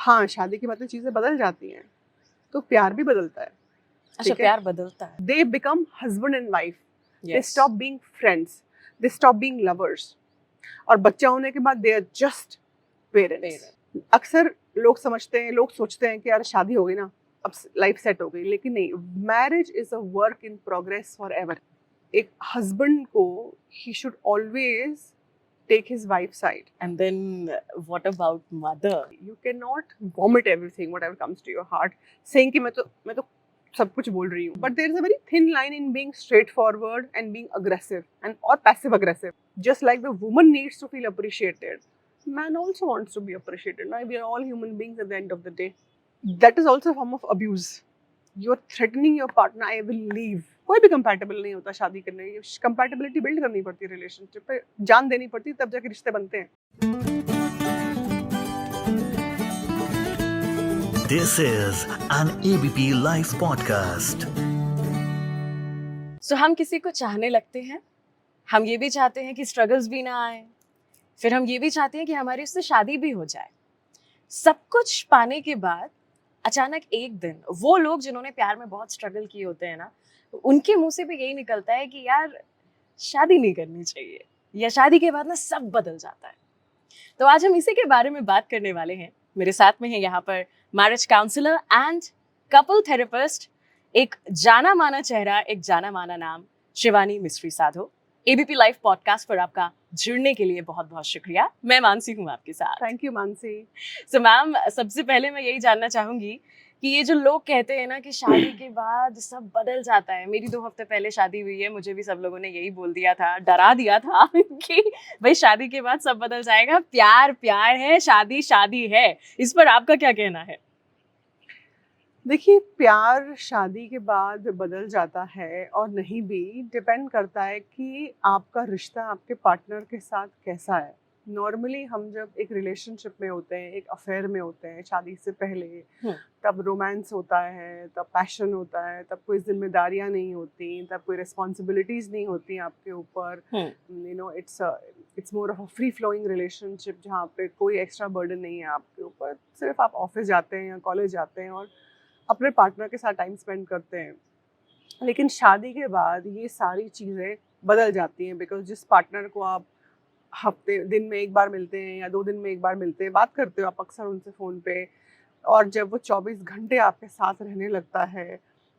हाँ, शादी के बाद तो चीज़ें बदल जाती हैं, तो प्यार भी बदलता है, अच्छा, ठीक है? प्यार बदलता है। They become husband and wife. They yes. stop being friends. They stop being lovers. और बच्चा होने के बाद they are just parents. Parent. अक्सर लोग समझते हैं, लोग सोचते हैं कि यार शादी हो गई ना, अब लाइफ सेट हो गई, लेकिन नहीं, marriage is a work in progress forever. एक हस्बैंड को ही should always take his wife side. And then what about mother? You can not vomit everything whatever comes to your heart, saying कि मैं तो सब कुछ बोल रही हूँ, but there is a very thin line in being straightforward and being aggressive and और passive aggressive. Just like the woman needs to feel appreciated, man also wants to be appreciated. Now we are all human beings at the end of the day. That is also a form of abuse. You're threatening your partner, I will leave. कोई भी compatible नहीं होता शादी करने के लिए। Compatibility build करनी पड़ती है relationship पे, जान देनी पड़ती है, तब जाके रिश्ते बनते हैं। This is an ABP Life podcast. सो हम किसी को चाहने लगते हैं, हम ये भी चाहते हैं कि स्ट्रगल्स भी ना आए, फिर हम ये भी चाहते हैं कि हमारी उससे शादी भी हो जाए। सब कुछ पाने के बाद अचानक एक दिन वो लोग जिन्होंने प्यार में बहुत स्ट्रगल किए होते हैं ना, उनके मुंह से भी यही निकलता है कि यार शादी नहीं करनी चाहिए, या शादी के बाद ना सब बदल जाता है। तो आज हम इसी के बारे में बात करने वाले हैं। मेरे साथ में है यहाँ पर marriage counsellor and couple therapist, एक जाना माना चेहरा, एक जाना माना नाम, शिवानी मिस्त्री साधो। एबीपी लाइव पॉडकास्ट पर आपका जुड़ने के लिए बहुत बहुत शुक्रिया। मैं मानसी हूँ आपके साथ। Thank you Mansi. So ma'am, सबसे पहले मैं यही जानना चाहूंगी कि ये जो लोग कहते हैं ना कि शादी के बाद सब बदल जाता है, मेरी 2 हफ्ते पहले शादी हुई है, मुझे भी सब लोगों ने यही बोल दिया था, डरा दिया था कि भाई शादी के बाद सब बदल जाएगा, प्यार प्यार है, शादी शादी है। इस पर आपका क्या कहना है? देखिए, प्यार शादी के बाद बदल जाता है और नहीं भी, डिपेंड करता है कि आपका रिश्ता आपके पार्टनर के साथ कैसा है। नॉर्मली हम जब एक रिलेशनशिप में होते हैं, एक अफेयर में होते हैं शादी से पहले, तब रोमांस होता है, तब पैशन होता है, तब कोई जिम्मेदारियां नहीं होती, तब कोई रिस्पॉन्सिबिलिटीज नहीं होती आपके ऊपर। You know, it's more of a free flowing relationship जहाँ पे कोई एक्स्ट्रा बर्डन नहीं है आपके ऊपर, सिर्फ आप ऑफिस जाते हैं या कॉलेज जाते हैं और अपने पार्टनर के साथ टाइम स्पेंड करते हैं। लेकिन शादी के बाद ये सारी चीज़ें बदल जाती हैं, बिकॉज जिस पार्टनर को आप हफ्ते दिन में एक बार मिलते हैं या 2 दिन में एक बार मिलते हैं, बात करते हो आप अक्सर उनसे फ़ोन पे, और जब वो 24 घंटे आपके साथ रहने लगता है,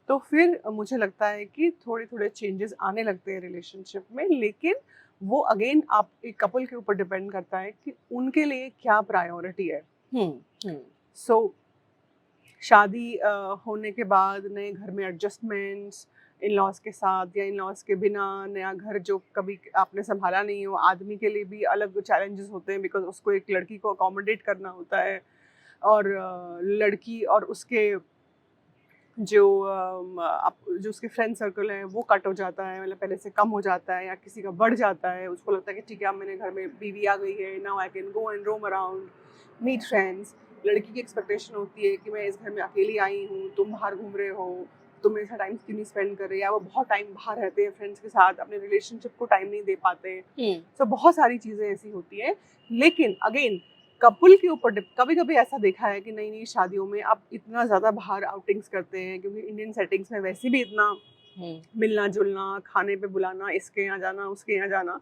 तो फिर मुझे लगता है कि थोड़े थोड़े चेंजेस आने लगते हैं रिलेशनशिप में। लेकिन वो अगेन आप एक कपल के ऊपर डिपेंड करता है कि उनके लिए क्या प्रायोरिटी है। सो शादी होने के बाद नए घर में एडजस्टमेंट्स, इन लॉज के साथ या इन लॉज के बिना, नया घर जो कभी आपने संभाला नहीं हो, आदमी के लिए भी अलग चैलेंजेस होते हैं, बिकॉज उसको एक लड़की को अकोमोडेट करना होता है, और लड़की और उसके जो उसके फ्रेंड सर्कल है वो कट हो जाता है, मतलब पहले से कम हो जाता है या किसी का बढ़ जाता है। उसको लगता है कि ठीक है, अब मेरे घर में बीवी आ गई है, now I can go and roam around, meet friends. लड़की की एक्सपेक्टेशन होती है कि मैं इस घर में अकेली आई हूँ, तुम बाहर घूम रहे हो, तुम मेरे साथ टाइम क्यों नहीं स्पेंड कर रहे, या वो बहुत टाइम बाहर रहते हैं फ्रेंड्स के साथ, अपने रिलेशनशिप को टाइम नहीं दे पाते। तो बहुत सारी चीज़ें ऐसी होती है। लेकिन अगेन कपल के ऊपर कभी कभी ऐसा देखा है कि नई नई शादियों में आप इतना ज़्यादा बाहर आउटिंग्स करते हैं, क्योंकि इंडियन सेटिंग्स में वैसे भी इतना मिलना जुलना, खाने पे बुलाना, इसके यहाँ जाना उसके यहाँ जाना,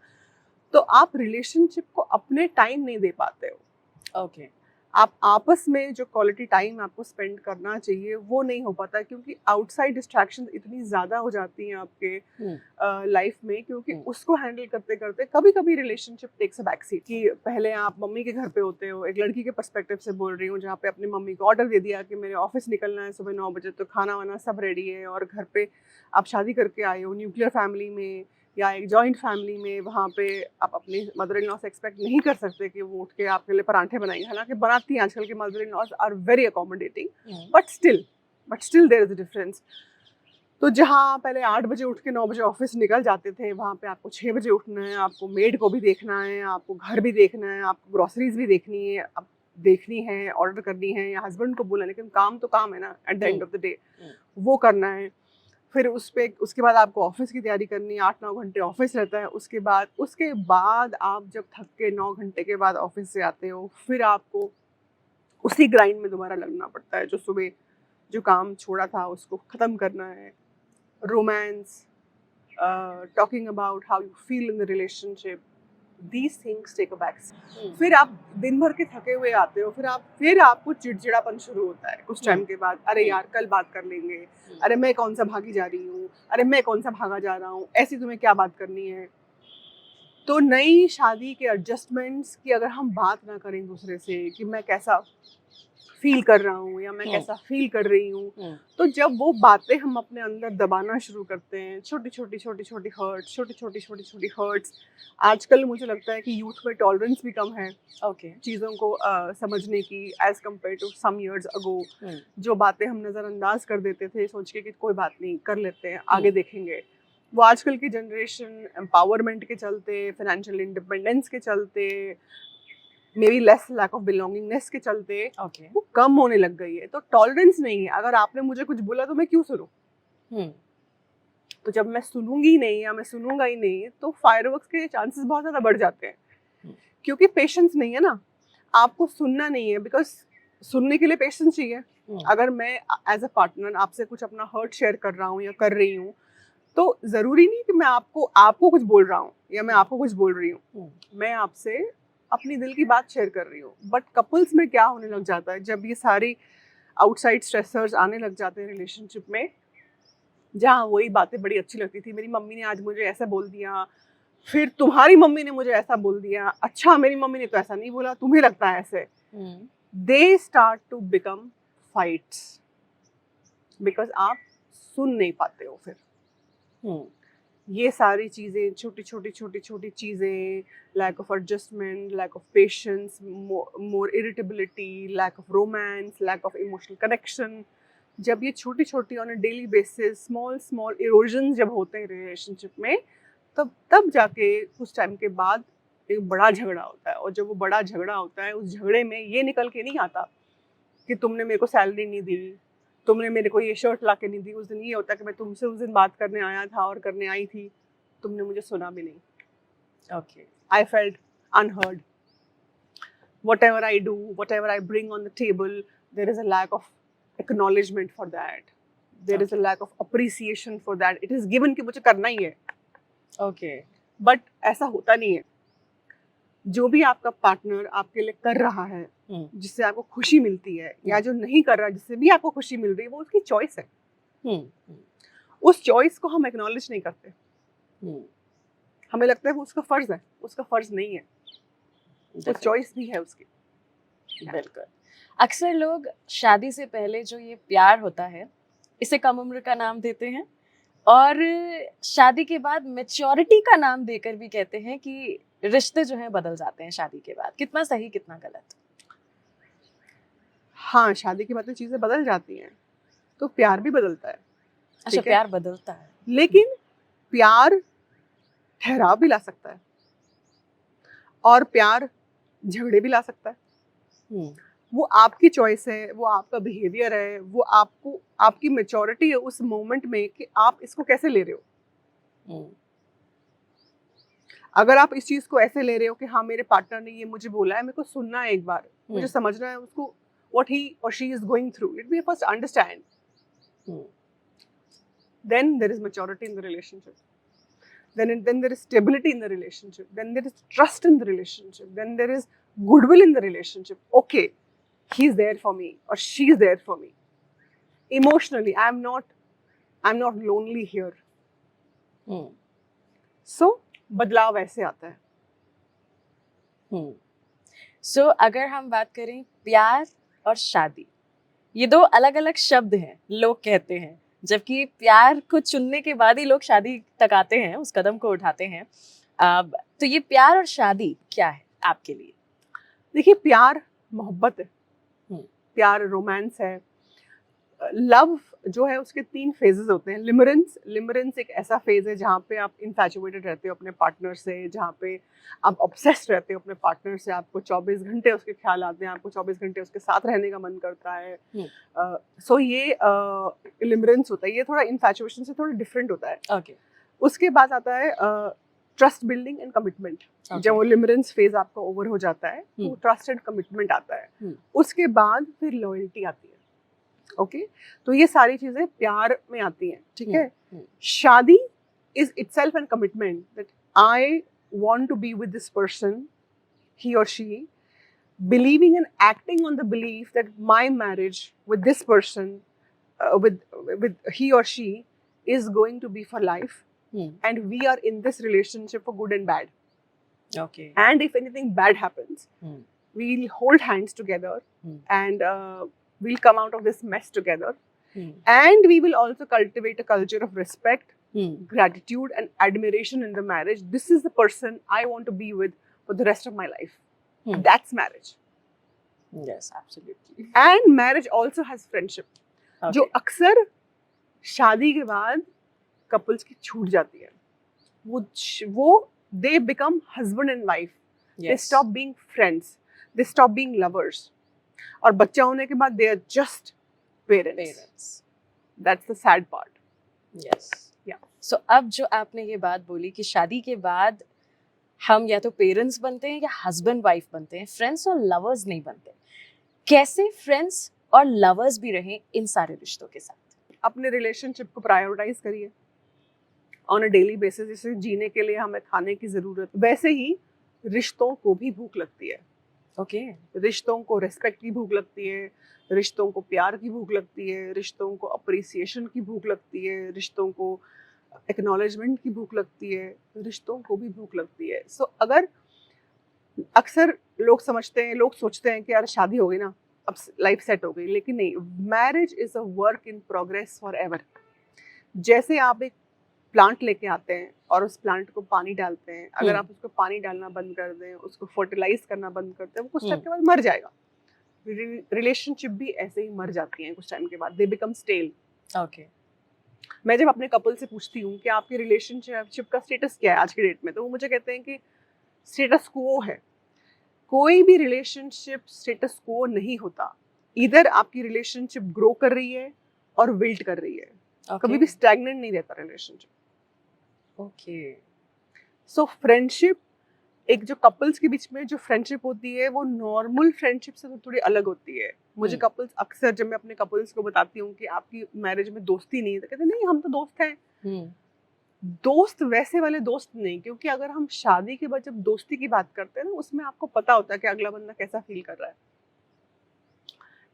तो आप रिलेशनशिप को अपने टाइम नहीं दे पाते हो। ओके। आप आपस में जो क्वालिटी टाइम आपको स्पेंड करना चाहिए वो नहीं हो पाता, क्योंकि आउटसाइड डिस्ट्रैक्शंस इतनी ज़्यादा हो जाती हैं आपके लाइफ में, क्योंकि उसको हैंडल करते करते कभी कभी relationship takes a back seat. कि पहले आप मम्मी के घर पे होते हो, एक लड़की के पर्सपेक्टिव से बोल रही हूँ, जहाँ पे अपनी मम्मी को ऑर्डर दे दिया कि मेरे ऑफिस निकलना है सुबह 9 बजे, तो खाना वाना सब रेडी है, और घर पे आप शादी करके आए हो न्यूक्लियर फैमिली में या एक जॉइंट फैमिली में, वहाँ पे आप अपने मदर इन लॉ से एक्सपेक्ट नहीं कर सकते कि वो उठ के आपके लिए परांठे बनाएंगे। हालांकि बनाती हैं, आजकल के mother in laws are very accommodating, but still there is a difference. तो जहाँ पहले 8 बजे उठ के 9 बजे ऑफिस निकल जाते थे, वहाँ पे आपको 6 बजे उठना है, आपको मेड को भी देखना है, आपको घर भी देखना है, आपको ग्रोसरीज भी देखनी है, ऑर्डर करनी है, या हस्बैंड को बोलना है, लेकिन काम तो काम है ना, at the end of the day वो करना है। फिर उसके बाद आपको ऑफिस की तैयारी करनी है, 8-9 घंटे ऑफिस रहता है। उसके बाद आप जब थक के 9 घंटे के बाद ऑफिस से आते हो, फिर आपको उसी ग्राइंड में दोबारा लगना पड़ता है, जो सुबह जो काम छोड़ा था उसको ख़त्म करना है, romance, talking about how you feel in the relationship, these things take a back. फिर आप दिन भर के थके हुए आते हो, फिर आपको चिड़चिड़ापन शुरू होता है कुछ टाइम के बाद। अरे यार कल बात कर लेंगे, अरे मैं कौन सा भागी जा रही हूँ, अरे मैं कौन सा भागा जा रहा हूँ, ऐसी तुम्हें क्या बात करनी है। तो नई शादी के एडजस्टमेंट्स की अगर हम बात ना करें दूसरे से कि मैं कैसा फील कर रहा हूँ या मैं कैसा फील कर रही हूँ, तो जब वो बातें हम अपने अंदर दबाना शुरू करते हैं, छोटी छोटी हर्ट्स। आजकल मुझे लगता है कि यूथ में टॉलरेंस भी कम है चीज़ों को समझने की, as compare to some years ago. जो बातें हम नज़रअंदाज कर देते थे सोच के कि कोई बात नहीं, कर लेते हैं, आगे देखेंगे, वो आजकल की जनरेशन एम्पावरमेंट के चलते, फाइनेंशियल इंडिपेंडेंस के चलते, may be less lack of belongingness के चलते वो कम होने लग गई है। तो टॉलरेंस नहीं है। अगर आपने मुझे कुछ बोला तो मैं क्यों सुनूं? तो जब मैं सुनूंगी नहीं या मैं सुनूंगा ही नहीं, तो फायरवर्क्स के चांसेस बहुत ज़्यादा बढ़ जाते हैं, क्योंकि पेशेंस नहीं है ना। आपको सुनना नहीं है, बिकॉज सुनने के लिए पेशेंस चाहिए। अगर मैं एज अ पार्टनर आपसे कुछ अपना हर्ट शेयर कर रहा हूँ या कर रही हूँ, तो ज़रूरी नहीं कि मैं आपको कुछ बोल रहा हूँ या मैं आपको कुछ बोल रही हूँ, मैं आपसे अपनी दिल की बात शेयर कर रही हूँ। बट कपल्स में क्या होने लग जाता है, जब ये सारी आउटसाइड स्ट्रेसर्स आने लग जाते हैं रिलेशनशिप में, जहाँ वही बातें बड़ी अच्छी लगती थी, मेरी मम्मी ने आज मुझे ऐसा बोल दिया, फिर तुम्हारी मम्मी ने मुझे ऐसा बोल दिया, अच्छा मेरी मम्मी ने तो ऐसा नहीं बोला, तुम्हें लगता है ऐसे, they start to become fights, because आप सुन नहीं पाते हो। फिर ये सारी चीज़ें, छोटी चीज़ें, lack of adjustment, lack of patience, more irritability, lack of romance, lack of emotional connection, जब ये छोटी on a daily basis small erosion जब होते हैं रिलेशनशिप में, तब जाके कुछ टाइम के बाद एक बड़ा झगड़ा होता है। और जब वो बड़ा झगड़ा होता है, उस झगड़े में ये निकल के नहीं आता कि तुमने मेरे को सैलरी नहीं दी, तुमने मेरे को ये शर्ट ला के नहीं दी। उस दिन ये होता है कि मैं तुमसे उस दिन बात करने आया था और करने आई थी, तुमने मुझे सुना भी नहीं। I felt unheard. Whatever I do, whatever I bring on the table, there is a lack of acknowledgement for that. There is a lack of appreciation for that. It is given कि मुझे करना ही है। But ऐसा होता नहीं है। जो भी आपका पार्टनर आपके लिए कर रहा है, जिससे आपको खुशी मिलती है, या जो नहीं कर रहा जिससे भी आपको खुशी मिल रही है, वो उसकी चॉइस है। उस चॉइस को हम एक्नॉलेज नहीं करते। हमें लगता है वो उसका फर्ज है, उसका फर्ज नहीं है, तो चॉइस भी है उसकी। बिल्कुल। अक्सर लोग शादी से पहले जो ये प्यार होता है, इसे कम उम्र का नाम देते हैं, और शादी के बाद मैच्योरिटी का नाम देकर भी कहते हैं कि रिश्ते जो हैं बदल जाते हैं शादी के बाद। कितना सही कितना गलत? हाँ, शादी के बाद तो चीजें बदल जाती हैं, तो प्यार भी बदलता है। अच्छा, प्यार बदलता है, लेकिन प्यार ठहराव भी ला सकता है, और प्यार झगड़े भी ला सकता है। वो आपकी चॉइस है, वो आपका बिहेवियर है, वो आपकी मैच्योरिटी है उस मोमेंट में कि आप इसको कैसे ले रहे हो। अगर आप इस चीज को ऐसे ले रहे हो कि हाँ मेरे पार्टनर ने ये मुझे बोला है, मेरे को सुनना है, एक बार मुझे समझना है उसको, what he or she is going through, let me first understand, then there is maturity in the relationship, then there is stability in the relationship, then there is trust in the relationship, then there is goodwill in the relationship. Okay, he's there for me or she's there for me emotionally. I'm not lonely here. So बदलाव ऐसे आता है। So अगर हम बात करें प्यार और शादी, ये दो अलग अलग शब्द हैं, लोग कहते हैं, जबकि प्यार को चुनने के बाद ही लोग शादी तक आते हैं, उस कदम को उठाते हैं। तो ये प्यार और शादी क्या है आपके लिए? देखिए, प्यार मोहब्बत है, प्यार रोमांस है। लव जो है उसके 3 फेजेस होते हैं। लिमरेंस एक ऐसा फेज है जहाँ पे आप इन्फैचुएटेड रहते हो अपने पार्टनर से, जहाँ पे आप ऑब्सेस्ड रहते हो अपने पार्टनर से, आपको 24 घंटे उसके ख्याल आते हैं, आपको 24 घंटे उसके साथ रहने का मन करता है। सो ये लिमरेंस होता है, ये थोड़ा इन्फैचुएशन से थोड़ा डिफरेंट होता है। Okay. उसके बाद आता है ट्रस्ट बिल्डिंग एंड कमिटमेंट। जब वो लिमरेंस फेज आपका ओवर हो जाता है तो ट्रस्ट एंड कमिटमेंट आता है। उसके बाद फिर लॉयल्टी आती है। ओके, तो ये सारी चीजें प्यार में आती हैं, ठीक है। शादी is itself an commitment that I want to be with this person, he or she, believing and acting on the belief that my marriage with this person, with he or she, is going to be for life, and we are in this relationship for good and bad. Okay. And if anything bad happens, we'll hold hands together, and we'll come out of this mess together. And we will also cultivate a culture of respect, gratitude, and admiration in the marriage. This is the person I want to be with for the rest of my life. That's marriage. Yes, absolutely. And marriage also has friendship. Okay. जो अक्सर शादी के बाद couples की छूट जाती है, वो they become husband and wife. They Yes. stop being friends. They stop being lovers. और बच्चा होने के बाद they are just parents. Parents. That's the sad part. Yes. Yeah. So अब जो आपने ये बात बोली कि शादी के बाद हम या तो पेरेंट्स बनते हैं या हस्बैंड वाइफ बनते हैं, फ्रेंड्स और लवर्स नहीं बनते। कैसे फ्रेंड्स और लवर्स भी रहें इन सारे रिश्तों के साथ? अपने रिलेशनशिप को प्रायोरिटाइज करिए ऑन अ डेली बेसिस। जैसे जीने के लिए हमें खाने की जरूरत, वैसे ही रिश्तों को भी भूख लगती है। ओके। रिश्तों को रिस्पेक्ट की भूख लगती है, रिश्तों को प्यार की भूख लगती है, रिश्तों को अप्रिसिएशन की भूख लगती है, रिश्तों को एक्नॉलेजमेंट की भूख लगती है, रिश्तों को भी भूख लगती है। सो अगर अक्सर लोग सोचते हैं कि यार शादी हो गई ना, अब लाइफ सेट हो गई, लेकिन नहीं, marriage is a work in progress for ever. जैसे आप एक प्लांट लेके आते हैं और उस प्लांट को पानी डालते हैं, अगर आप उसको पानी डालना बंद कर दें, उसको फर्टिलाइज करना बंद करते हैं, वो कुछ टाइम के बाद मर जाएगा। रिलेशनशिप भी ऐसे ही मर जाती हैं कुछ टाइम के बाद, दे बिकम स्टेल। ओके। मैं जब अपने कपल से पूछती हूँ कि आपकी रिलेशनशिप का स्टेटस क्या है आज की डेट में, तो वो मुझे कहते हैं कि स्टेटस क्वो है। कोई भी रिलेशनशिप स्टेटस क्वो नहीं होता। इधर आपकी रिलेशनशिप ग्रो कर रही है और बिल्ड कर रही है। कभी भी स्टैग्नेंट नहीं रहता रिलेशनशिप। ओके। सो फ्रेंडशिप, एक जो कपल्स के बीच में जो फ्रेंडशिप होती है वो नॉर्मल फ्रेंडशिप से तो थोड़ी अलग होती है। मुझे कपल्स अक्सर, जब मैं अपने कपल्स को बताती हूँ कि आपकी मैरिज में दोस्ती नहीं है, तो कहते नहीं हम तो दोस्त हैं। दोस्त वैसे वाले दोस्त नहीं, क्योंकि अगर हम शादी के बाद जब दोस्ती की बात करते हैं ना, उसमें आपको पता होता है कि अगला बंदा कैसा फील कर रहा है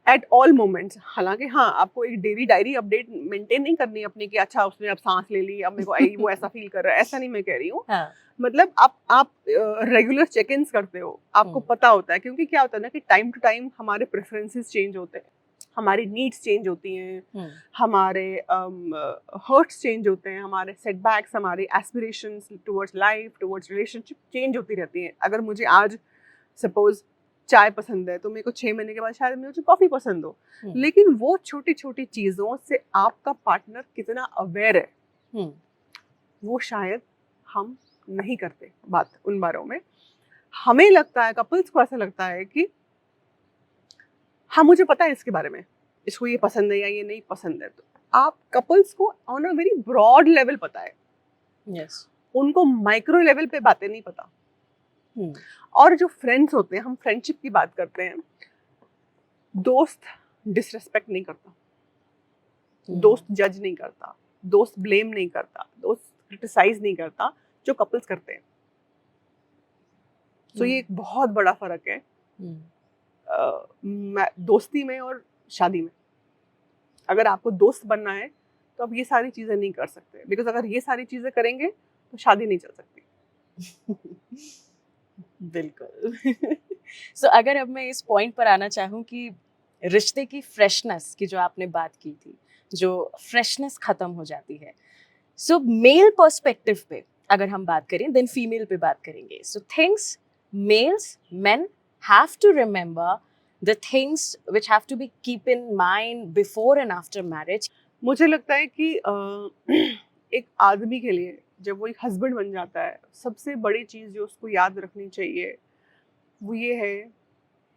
एट ऑल मोमेंट्स। हालांकि हाँ, आपको एक डेली डायरी अपडेट मेंटेन नहीं करनी अपनी कि अच्छा उसने अब सांस ले ली, अब मेरे को वो ऐसा फील कर रहा है, ऐसा नहीं मैं कह रही हूँ। हाँ. मतलब आप रेगुलर चेक इन्स करते हो, आपको पता होता है, क्योंकि क्या होता है ना कि टाइम टू टाइम हमारे प्रेफरेंसेस चेंज होते हैं, हमारी नीड्स चेंज होती हैं, हमारे हर्ट्स चेंज होते हैं, हमारे सेटबैक्स, हमारे aspirations towards life, towards relationship change होती रहती हैं। अगर मुझे आज सपोज चाय पसंद है तो मेरे को 6 महीने के बाद शायद मुझे कॉफी पसंद हो। लेकिन वो छोटी छोटी चीजों से आपका पार्टनर कितना अवेयर है, वो शायद हम नहीं करते बात उन बारों में। हमें लगता है, कपल्स को ऐसा लगता है कि हाँ मुझे पता है इसके बारे में, इसको ये पसंद है या ये नहीं पसंद है। तो आप कपल्स को on a very broad level पता है। yes. उनको माइक्रो लेवल पे बातें नहीं पता। और जो फ्रेंड्स होते हैं, हम फ्रेंडशिप की बात करते हैं, दोस्त डिसरेस्पेक्ट नहीं करता, दोस्त जज नहीं करता, दोस्त ब्लेम नहीं करता, दोस्त क्रिटिसाइज नहीं करता, जो कपल्स करते हैं। तो ये एक बहुत बड़ा फर्क है दोस्ती में और शादी में। अगर आपको दोस्त बनना है तो आप ये सारी चीजें नहीं कर सकते, बिकॉज अगर ये सारी चीजें करेंगे तो शादी नहीं चल सकती। बिल्कुल। सो अगर अब मैं इस पॉइंट पर आना चाहूँ कि रिश्ते की फ्रेशनेस की जो आपने बात की थी, जो फ्रेशनेस खत्म हो जाती है, सो मेल पर्सपेक्टिव पे अगर हम बात करें, देन फीमेल पे बात करेंगे। So things males men have to remember, the things which have to be keep in mind before and after marriage. मुझे लगता है कि एक आदमी के लिए जब वो एक हस्बैंड बन जाता है, सबसे बड़ी चीज़ जो उसको याद रखनी चाहिए वो ये है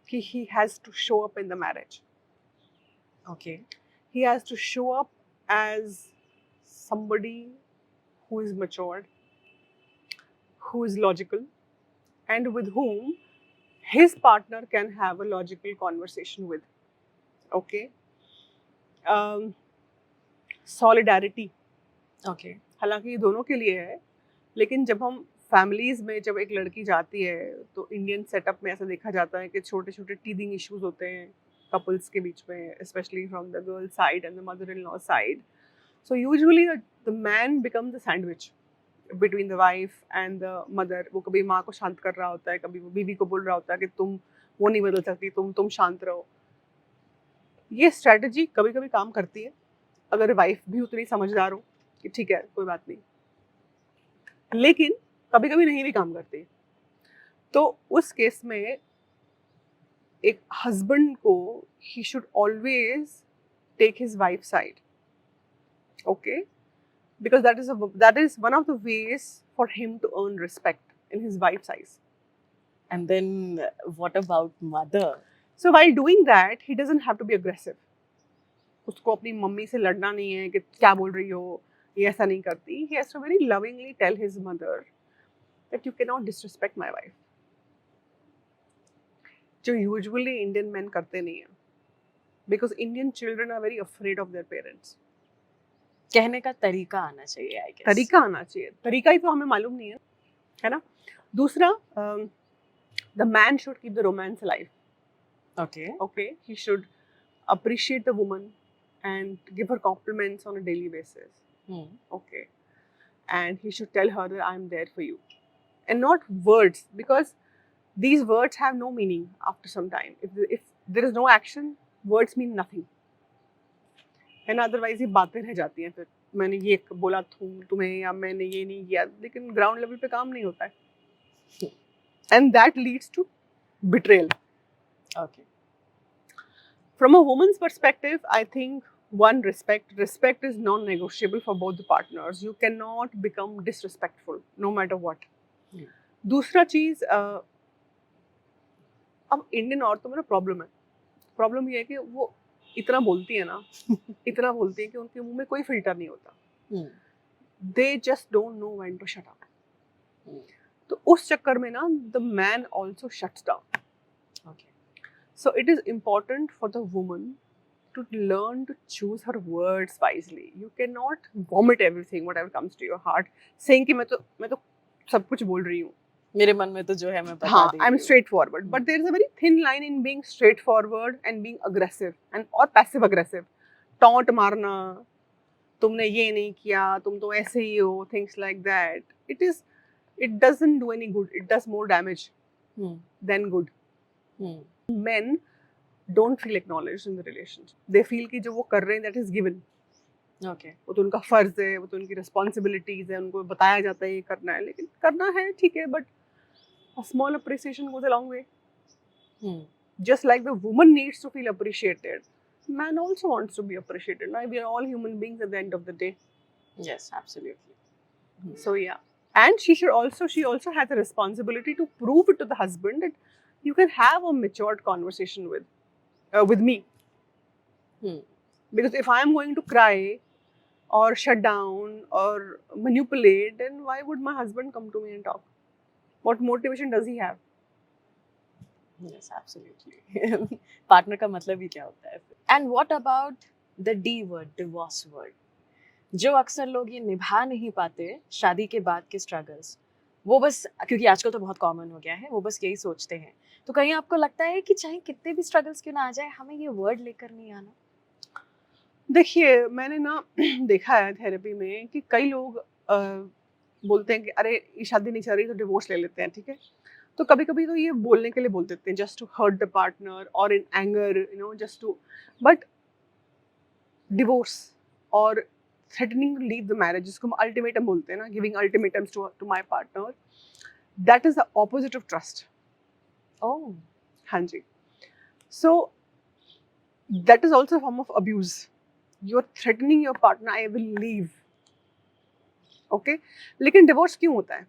कि he has to show up in the marriage. Okay. He has to show up as somebody who is matured, who is logical and with whom his partner can have a logical conversation with. Okay. Solidarity. Okay हालांकि ये दोनों के लिए है, लेकिन जब हम families में जब एक लड़की जाती है तो इंडियन सेटअप में ऐसा देखा जाता है कि छोटे छोटे टीदिंग इश्यूज होते हैं कपल्स के बीच में, specially from the girl side and the mother in law side. So usually the man become the sandwich between the wife and the mother. वो कभी माँ को शांत कर रहा होता है, कभी वो बीवी को बोल रहा होता है कि तुम वो नहीं बदल सकती, तुम शांत रहो. ये स्ट्रेटजी कभी कभी काम करती है अगर वाइफ भी उतनी समझदार हो कि ठीक है कोई बात नहीं, लेकिन कभी कभी नहीं भी काम करती. तो उस केस में एक हस्बैंड को ही should always take his wife side. Okay, because that is one of the ways for him to earn respect in his wife's eyes. And then what about mother? So while doing that, he doesn't have to be aggressive. उसको अपनी mummy से लड़ना नहीं है कि क्या बोल रही हो, ये ऐसा नहीं करती. He has to very lovingly tell his mother that you cannot disrespect my wife. जो usually Indian men करते नहीं हैं, because Indian children are very afraid of their parents. कहने का तरीका आना चाहिए, आई गेस. तरीका आना चाहिए, तरीका ही तो हमें मालूम नहीं है ना. दूसरा, the man should keep the romance alive. Okay Okay, he should appreciate the woman and give her compliments on a daily basis. Okay, and he should tell her that I'm there for you, and not words, because these words have no meaning after some time. If there is no action, words mean nothing. है ना, otherwise ये बातें रह जाती हैं. फिर मैंने ये बोला तुम्हें या मैंने ये नहीं किया, लेकिन ग्राउंड लेवल पे काम नहीं होता है, and that leads to betrayal. Okay From a woman's perspective, I think one, respect is non-negotiable for both the partners. You cannot become disrespectful no matter what. दूसरा चीज, अब इंडियन औरतों में ना प्रॉब्लम ये है कि वो इतना बोलती है ना इतना बोलती है कि उनके मुंह में कोई फिल्टर नहीं होता. They just don't know when to shut up. तो उस चक्कर में ना the man also shuts down. Okay So it is important for the woman to learn to choose her words wisely. You cannot vomit everything, whatever comes to your heart, saying कि मैं तो सब कुछ बोल रही हूँ. मेरे मन में तो जो है मैं बता हाँ, दे I'm रही हूँ. straightforward. But there is a very thin line in being straightforward and being aggressive and or passive aggressive. Taunt मारना, तुमने ये नहीं किया, तुम तो ऐसे ही हो, things like that. It doesn't do any good. It does more damage than good. Men don't feel acknowledged in the relationship. They feel कि जो वो कर रहे हैं that is given. ओके वो तो उनका फर्ज है, वो तो उनकी responsibilities है, उनको बताया जाता है ये करना है, लेकिन करना है ठीक है, but a small appreciation goes a long way. Just like the woman needs to feel appreciated, man also wants to be appreciated. Now we are all human beings at the end of the day. Yes absolutely. So yeah, and she also has a responsibility to prove it to the husband that you can have a matured conversation with me. Because if I am going to cry or shut down or manipulate, then why would my husband come to me and talk? What motivation does he have? Yes absolutely. Partner का मतलब ही क्या होता है? And what about the D word, divorce word? जो अक्सर लोग ये निभा नहीं पाते शादी के बाद के स्ट्रगल्स, वो बस, क्योंकि आजकल तो बहुत कॉमन हो गया है, वो बस यही सोचते हैं. तो कहीं आपको लगता है कि चाहे कितने भी स्ट्रगल्स क्यों ना आ जाए, हमें ये वर्ड लेकर नहीं आना? देखिए, मैंने ना देखा है थेरेपी में कि कई लोग बोलते हैं कि अरे ये शादी नहीं चल रही तो डिवोर्स ले लेते हैं, ठीक है. तो कभी कभी तो ये बोलने के लिए बोल देते हैं, just to hurt the partner और in anger, just to. But divorce और threatening to leave the marriage, जिसको हम अल्टीमेटम बोलते हैं ना, giving ultimatums to my partner, that is the opposite of trust. Oh हाँ जी. So that is also form of abuse. You are threatening your partner, I will leave. Okay, लेकिन divorce क्यों होता है?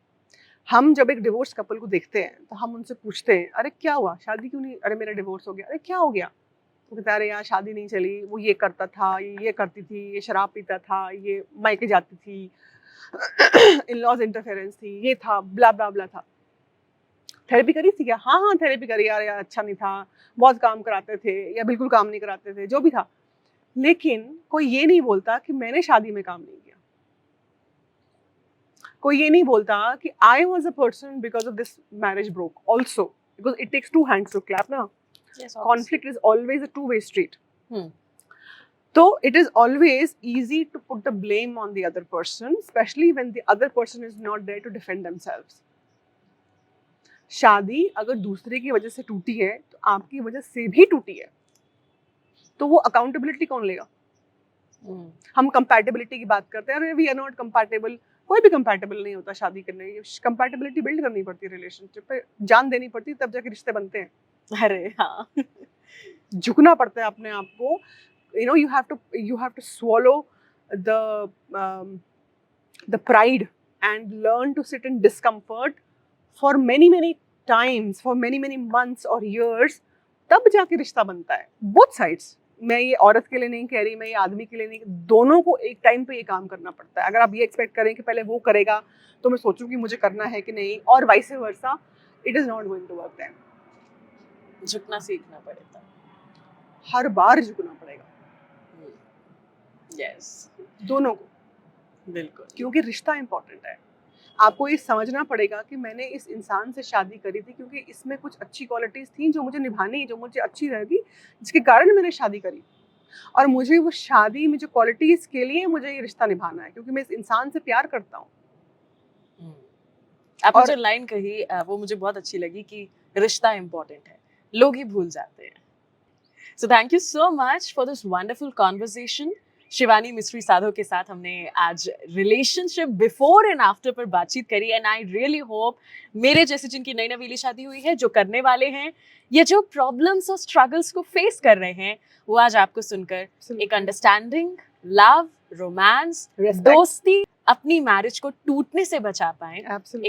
हम जब एक डिवोर्स कपल को देखते हैं तो हम उनसे पूछते हैं, अरे क्या हुआ, शादी क्यों नहीं, अरे मेरा डिवोर्स हो गया, अरे क्या हो गया? तो कहते हैं अरे यार शादी नहीं चली, वो ये करता था, ये करती थी, ये शराब पीता था, ये मायके जाती थी, इन लॉज इंटरफेरेंस थी, ये था, ब्ला ब्ला ब्ला था। थेरेपी करी थी क्या? हाँ हाँ थेरेपी करी यार, यार अच्छा नहीं था, बहुत काम कराते थे या बिल्कुल काम नहीं कराते थे, जो भी था। लेकिन कोई ये नहीं बोलता कि मैंने शादी में काम नहीं किया। कोई ये नहीं बोलता कि I was a person because of this marriage broke also, because it takes two hands to clap ना। Yes, Conflict is always a two-way street. Hmm. So it is always easy to put the blame on the other person, especially when the other person is not there to defend themselves. शादी अगर दूसरे की वजह से टूटी है तो आपकी वजह से भी टूटी है, तो वो अकाउंटेबिलिटी कौन लेगा? Hmm. हम कंपैटिबिलिटी की बात करते हैं, अरे वी आर नॉट कंपैटिबल। कोई भी कंपैटिबल नहीं होता शादी करने की। कंपैटिबिलिटी बिल्ड करनी पड़ती है, रिलेशनशिप पे जान देनी पड़ती है, तब जाके रिश्ते बनते हैं। अरे हाँ। झुकना पड़ता है अपने आप को। You know, you have to swallow the pride and learn to sit in discomfort for many times, for many months or years, तब जाके रिश्ता बनता है। both sides। मैं ये औरत के लिए नहीं कह रही, मैं ये आदमी के लिए नहीं, दोनों को एक टाइम पे ये काम करना पड़ता है। अगर आप ये एक्सपेक्ट करें कि पहले वो करेगा तो मैं सोचूं कि मुझे करना है कि नहीं, और vice versa, it is not going to work then. झुकना सीखना पड़ेगा। हर बार झुकना पड़ेगा यस, दोनों को, बिल्कुल। क्योंकि रिश्ता इंपॉर्टेंट है। आपको ये समझना पड़ेगा कि मैंने इस इंसान से शादी करी थी क्योंकि इसमें कुछ अच्छी क्वालिटीज थी जो मुझे निभानी, जो मुझे अच्छी रहेगी, जिसके कारण मैंने शादी करी, और मुझे वो शादी में जो क्वालिटीज के लिए मुझे ये रिश्ता निभाना है, क्योंकि मैं इस इंसान से प्यार करता हूँ। आपने और- जो लाइन कही वो मुझे बहुत अच्छी लगी कि रिश्ता इम्पोर्टेंट है, लोग ही भूल जाते हैं। So thank you so much for this wonderful conversation. Shivani Mistry साधो के साथ हमने आज रिलेशनशिप बिफोर एंड आफ्टर पर बातचीत करी, एंड आई रियली होप मेरे जैसे जिनकी नई नवीली शादी हुई है, जो करने वाले हैं, ये जो प्रॉब्लम्स और स्ट्रगल्स को फेस कर रहे हैं, वो आज आपको सुनकर एक अंडरस्टैंडिंग, लव, रोमांस, Respect. दोस्ती, अपनी मैरिज को टूटने से बचा पाए, Absolutely.